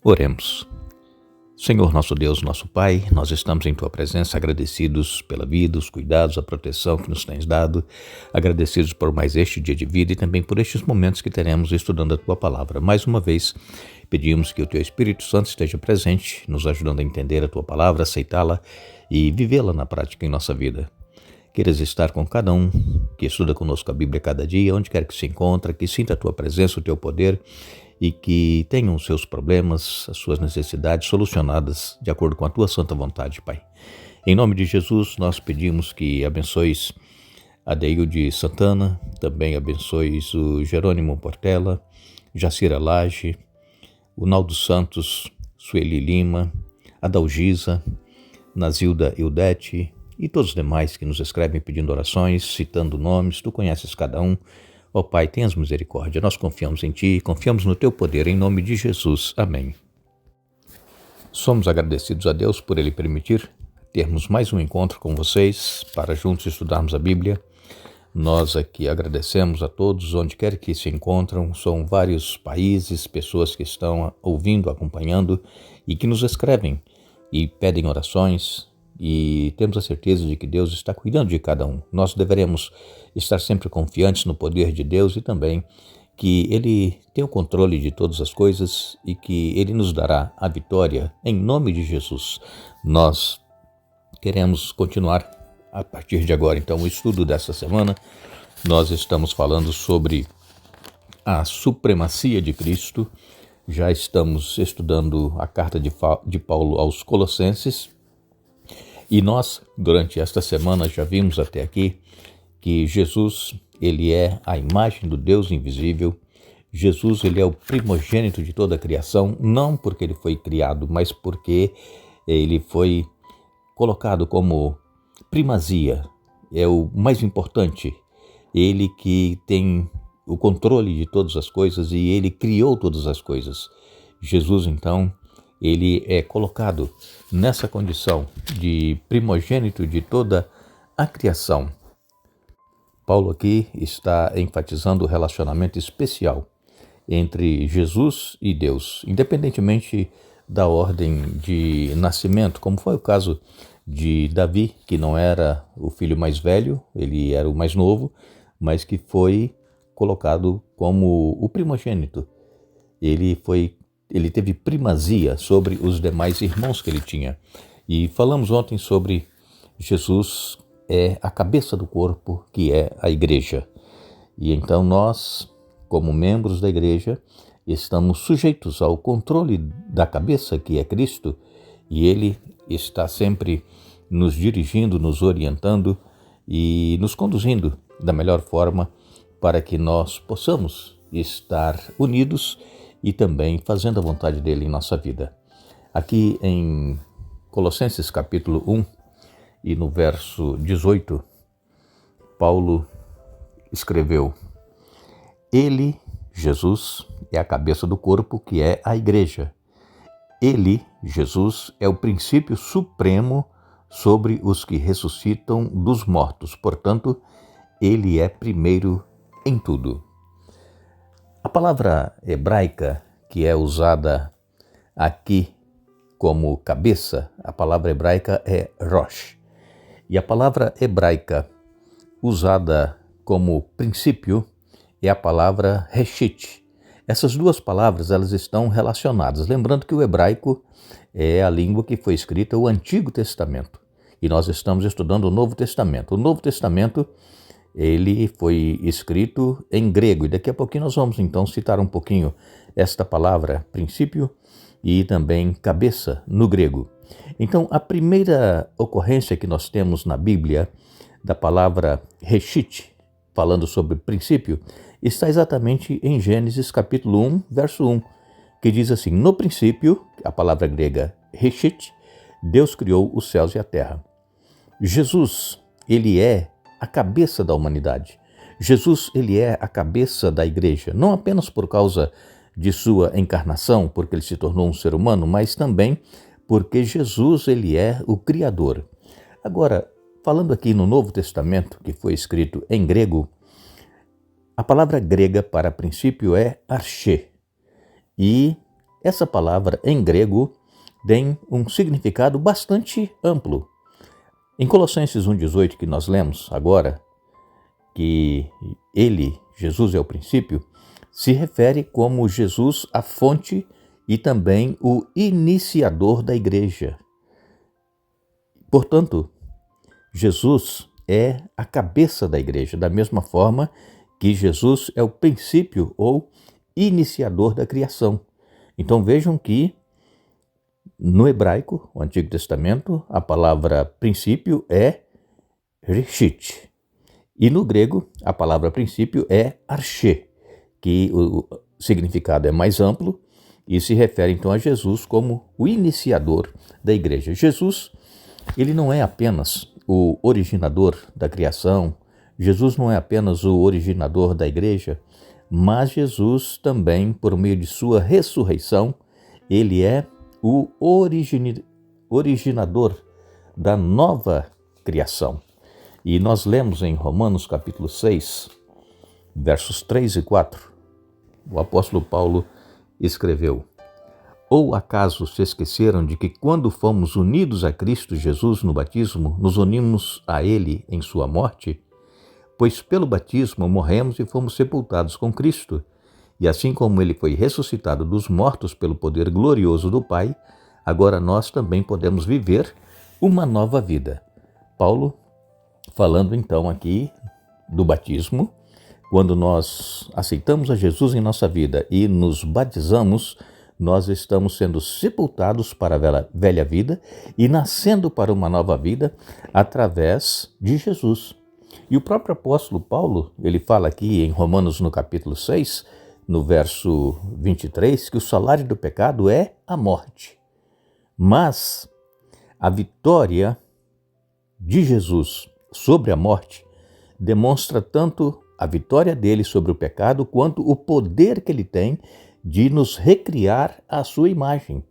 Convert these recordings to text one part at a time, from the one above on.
Oremos. Senhor nosso Deus, nosso Pai, nós estamos em Tua presença agradecidos pela vida, os cuidados, a proteção que nos tens dado, agradecidos por mais este dia de vida e também por estes momentos que teremos estudando a Tua Palavra. Mais uma vez, pedimos que o Teu Espírito Santo esteja presente, nos ajudando a entender a Tua Palavra, aceitá-la e vivê-la na prática em nossa vida. Queiras estar com cada um que estuda conosco a Bíblia cada dia, onde quer que se encontre, que sinta a Tua presença, o Teu poder e que tenham os seus problemas, as suas necessidades solucionadas de acordo com a Tua santa vontade, Pai. Em nome de Jesus, nós pedimos que abençoes a Deilde Santana, também abençoes o Jerônimo Portela, Jacira Lage, o Naldo Santos, Sueli Lima, a Dalgisa, Nazilda Ildete e todos os demais que nos escrevem pedindo orações, citando nomes, Tu conheces cada um. Ó Pai, tenhas misericórdia, nós confiamos em Ti, confiamos no Teu poder, em nome de Jesus. Amém. Somos agradecidos a Deus por Ele permitir termos mais um encontro com vocês, para juntos estudarmos a Bíblia. Nós aqui agradecemos a todos, onde quer que se encontram, são vários países, pessoas que estão ouvindo, acompanhando e que nos escrevem e pedem orações. E temos a certeza de que Deus está cuidando de cada um. Nós deveremos estar sempre confiantes no poder de Deus e também que Ele tem o controle de todas as coisas e que Ele nos dará a vitória em nome de Jesus. Nós queremos continuar a partir de agora, então, o estudo dessa semana. Nós estamos falando sobre a supremacia de Cristo. Já estamos estudando a carta de Paulo aos Colossenses. E nós, durante esta semana, já vimos até aqui que Jesus, Ele é a imagem do Deus invisível. Jesus, Ele é o primogênito de toda a criação, não porque Ele foi criado, mas porque Ele foi colocado como primazia, é o mais importante. Ele que tem o controle de todas as coisas e Ele criou todas as coisas. Jesus, então, Ele é colocado nessa condição de primogênito de toda a criação. Paulo aqui está enfatizando o relacionamento especial entre Jesus e Deus, independentemente da ordem de nascimento, como foi o caso de Davi, que não era o filho mais velho, ele era o mais novo, mas que foi colocado como o primogênito. Ele teve primazia sobre os demais irmãos que ele tinha. E falamos ontem sobre Jesus é a cabeça do corpo, que é a igreja. E então nós, como membros da igreja, estamos sujeitos ao controle da cabeça, que é Cristo, e Ele está sempre nos dirigindo, nos orientando e nos conduzindo da melhor forma para que nós possamos estar unidos e também fazendo a vontade dele em nossa vida. Aqui em Colossenses capítulo 1 e no verso 18, Paulo escreveu: Ele, Jesus, é a cabeça do corpo, que é a igreja. Ele, Jesus, é o princípio supremo sobre os que ressuscitam dos mortos. Portanto, ele é primeiro em tudo. A palavra hebraica que é usada aqui como cabeça, a palavra hebraica é Rosh. E a palavra hebraica usada como princípio é a palavra Reshit. Essas duas palavras, elas estão relacionadas. Lembrando que o hebraico é a língua que foi escrita o Antigo Testamento. E nós estamos estudando o Novo Testamento. O Novo Testamento, ele foi escrito em grego, e daqui a pouquinho nós vamos então citar um pouquinho esta palavra princípio e também cabeça no grego. Então, a primeira ocorrência que nós temos na Bíblia da palavra Reshit, falando sobre princípio, está exatamente em Gênesis capítulo 1, verso 1, que diz assim: No princípio, a palavra grega Reshit, Deus criou os céus e a terra. Jesus, ele é a cabeça da humanidade. Jesus, ele é a cabeça da igreja, não apenas por causa de sua encarnação, porque ele se tornou um ser humano, mas também porque Jesus, ele é o Criador. Agora, falando aqui no Novo Testamento, que foi escrito em grego, a palavra grega para princípio é arche, e essa palavra em grego tem um significado bastante amplo. Em Colossenses 1,18, que nós lemos agora, que ele, Jesus é o princípio, se refere como Jesus a fonte e também o iniciador da igreja. Portanto, Jesus é a cabeça da igreja, da mesma forma que Jesus é o princípio ou iniciador da criação. Então vejam que no hebraico, o Antigo Testamento, a palavra princípio é reshit. E no grego, a palavra princípio é arche, que o significado é mais amplo e se refere então a Jesus como o iniciador da igreja. Jesus, ele não é apenas o originador da criação, Jesus não é apenas o originador da igreja, mas Jesus também, por meio de sua ressurreição, ele é o originador da nova criação. E nós lemos em Romanos capítulo 6, versos 3 e 4, o apóstolo Paulo escreveu: Ou acaso se esqueceram de que quando fomos unidos a Cristo Jesus no batismo, nos unimos a Ele em sua morte? Pois pelo batismo morremos e fomos sepultados com Cristo. E assim como Ele foi ressuscitado dos mortos pelo poder glorioso do Pai, agora nós também podemos viver uma nova vida. Paulo, falando então aqui do batismo, quando nós aceitamos a Jesus em nossa vida e nos batizamos, nós estamos sendo sepultados para a velha vida e nascendo para uma nova vida através de Jesus. E o próprio apóstolo Paulo, ele fala aqui em Romanos no capítulo 6, no verso 23, que o salário do pecado é a morte. Mas a vitória de Jesus sobre a morte demonstra tanto a vitória dele sobre o pecado quanto o poder que ele tem de nos recriar à sua imagem.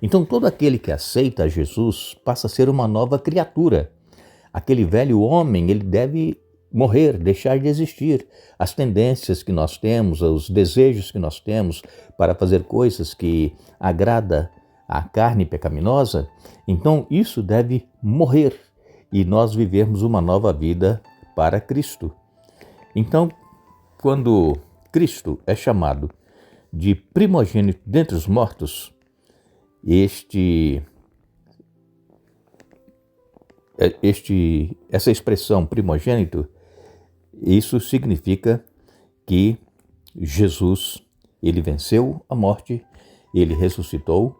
Então todo aquele que aceita Jesus passa a ser uma nova criatura. Aquele velho homem, ele deve morrer, deixar de existir. As tendências que nós temos, os desejos que nós temos para fazer coisas que agrada a carne pecaminosa, então isso deve morrer e nós vivermos uma nova vida para Cristo. Então, quando Cristo é chamado de primogênito dentre os mortos, essa expressão primogênito, isso significa que Jesus, ele venceu a morte, ele ressuscitou,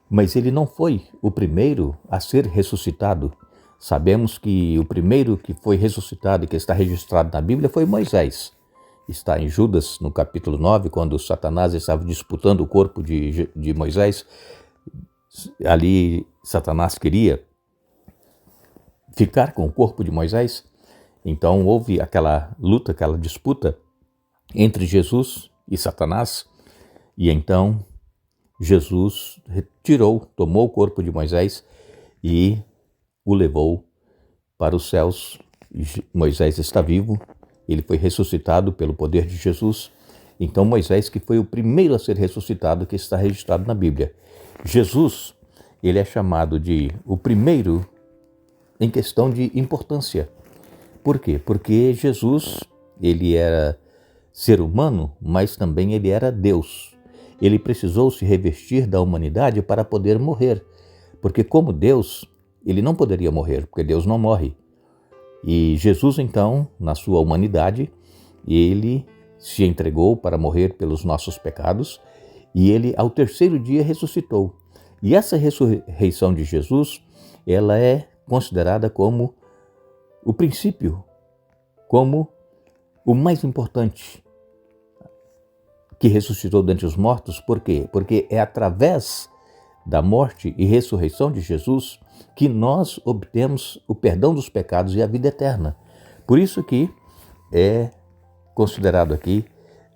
mas ele não foi o primeiro a ser ressuscitado. Sabemos que o primeiro que foi ressuscitado e que está registrado na Bíblia foi Moisés. Está em Judas, no capítulo 9, quando Satanás estava disputando o corpo de Moisés. Ali Satanás queria ficar com o corpo de Moisés. Então houve aquela luta, aquela disputa entre Jesus e Satanás. E então Jesus tomou o corpo de Moisés e o levou para os céus. Moisés está vivo, ele foi ressuscitado pelo poder de Jesus. Então Moisés, que foi o primeiro a ser ressuscitado, que está registrado na Bíblia. Jesus, ele é chamado de o primeiro em questão de importância. Por quê? Porque Jesus, ele era ser humano, mas também ele era Deus. Ele precisou se revestir da humanidade para poder morrer, porque como Deus, ele não poderia morrer, porque Deus não morre. E Jesus, então, na sua humanidade, ele se entregou para morrer pelos nossos pecados e ele, ao terceiro dia, ressuscitou. E essa ressurreição de Jesus, ela é considerada como o princípio, como o mais importante, que ressuscitou dentre os mortos. Por quê? Porque é através da morte e ressurreição de Jesus que nós obtemos o perdão dos pecados e a vida eterna. Por isso que é considerado aqui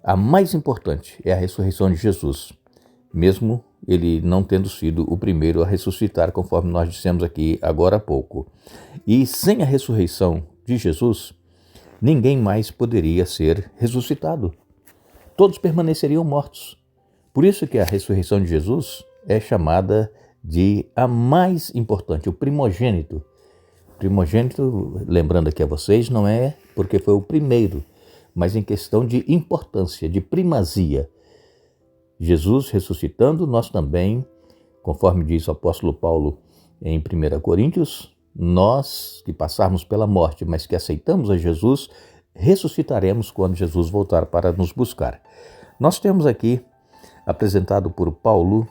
a mais importante, é a ressurreição de Jesus, mesmo ele não tendo sido o primeiro a ressuscitar, conforme nós dissemos aqui agora há pouco. E sem a ressurreição de Jesus, ninguém mais poderia ser ressuscitado. Todos permaneceriam mortos. Por isso que a ressurreição de Jesus é chamada de a mais importante, o primogênito. Primogênito, lembrando aqui a vocês, não é porque foi o primeiro, mas em questão de importância, de primazia. Jesus ressuscitando, nós também, conforme diz o apóstolo Paulo em 1 Coríntios, nós que passarmos pela morte, mas que aceitamos a Jesus, ressuscitaremos quando Jesus voltar para nos buscar. Nós temos aqui, apresentado por Paulo,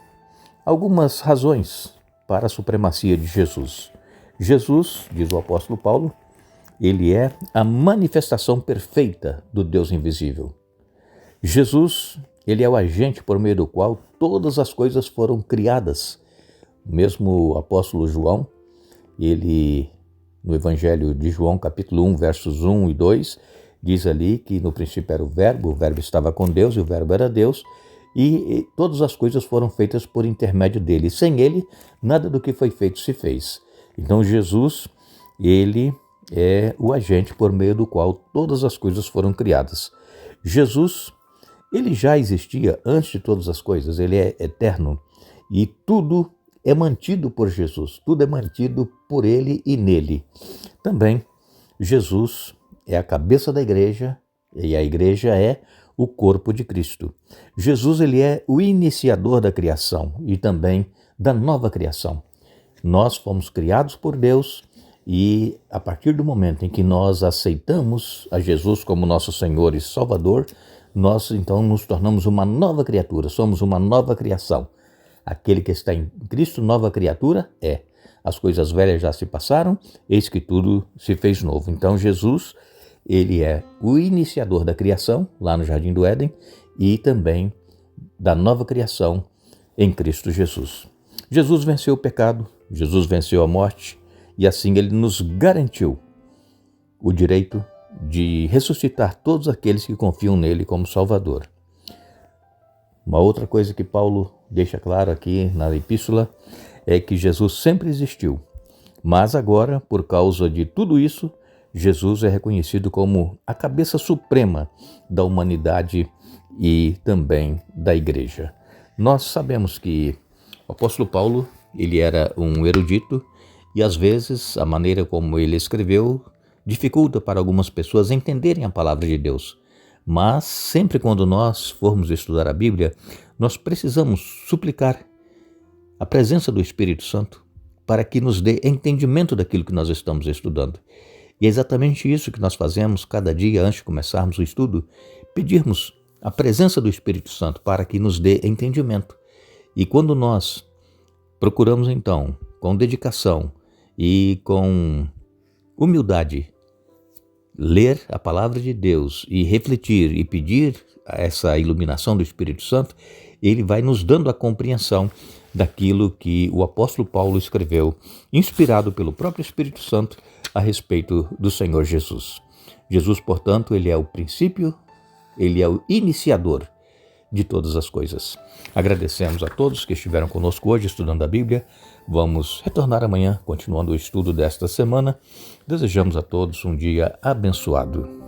algumas razões para a supremacia de Jesus. Jesus, diz o apóstolo Paulo, ele é a manifestação perfeita do Deus invisível. Jesus, ele é o agente por meio do qual todas as coisas foram criadas. Mesmo o apóstolo João, ele, no Evangelho de João, capítulo 1, versos 1 e 2, diz ali que no princípio era o Verbo estava com Deus e o Verbo era Deus, e todas as coisas foram feitas por intermédio dele. Sem ele, nada do que foi feito se fez. Então Jesus, ele é o agente por meio do qual todas as coisas foram criadas. Jesus, ele já existia antes de todas as coisas, ele é eterno e tudo é mantido por Jesus, tudo é mantido por ele e nele. Também Jesus é a cabeça da igreja e a igreja é o corpo de Cristo. Jesus, ele é o iniciador da criação e também da nova criação. Nós fomos criados por Deus e a partir do momento em que nós aceitamos a Jesus como nosso Senhor e Salvador, nós então nos tornamos uma nova criatura, somos uma nova criação. Aquele que está em Cristo, nova criatura é. As coisas velhas já se passaram, eis que tudo se fez novo. Então Jesus, ele é o iniciador da criação, lá no Jardim do Éden, e também da nova criação em Cristo Jesus. Jesus venceu o pecado, Jesus venceu a morte, e assim ele nos garantiu o direito de ressuscitar todos aqueles que confiam nele como Salvador. Uma outra coisa que Paulo deixa claro aqui na epístola é que Jesus sempre existiu, mas agora, por causa de tudo isso, Jesus é reconhecido como a cabeça suprema da humanidade e também da igreja. Nós sabemos que o apóstolo Paulo, ele era um erudito e às vezes a maneira como ele escreveu dificulta para algumas pessoas entenderem a palavra de Deus. Mas sempre quando nós formos estudar a Bíblia, nós precisamos suplicar a presença do Espírito Santo para que nos dê entendimento daquilo que nós estamos estudando. E é exatamente isso que nós fazemos cada dia antes de começarmos o estudo, pedirmos a presença do Espírito Santo para que nos dê entendimento. E quando nós procuramos então, com dedicação e com humildade, ler a palavra de Deus e refletir e pedir essa iluminação do Espírito Santo, ele vai nos dando a compreensão daquilo que o apóstolo Paulo escreveu, inspirado pelo próprio Espírito Santo, a respeito do Senhor Jesus. Jesus, portanto, ele é o princípio, ele é o iniciador de todas as coisas. Agradecemos a todos que estiveram conosco hoje estudando a Bíblia. Vamos retornar amanhã, continuando o estudo desta semana. Desejamos a todos um dia abençoado.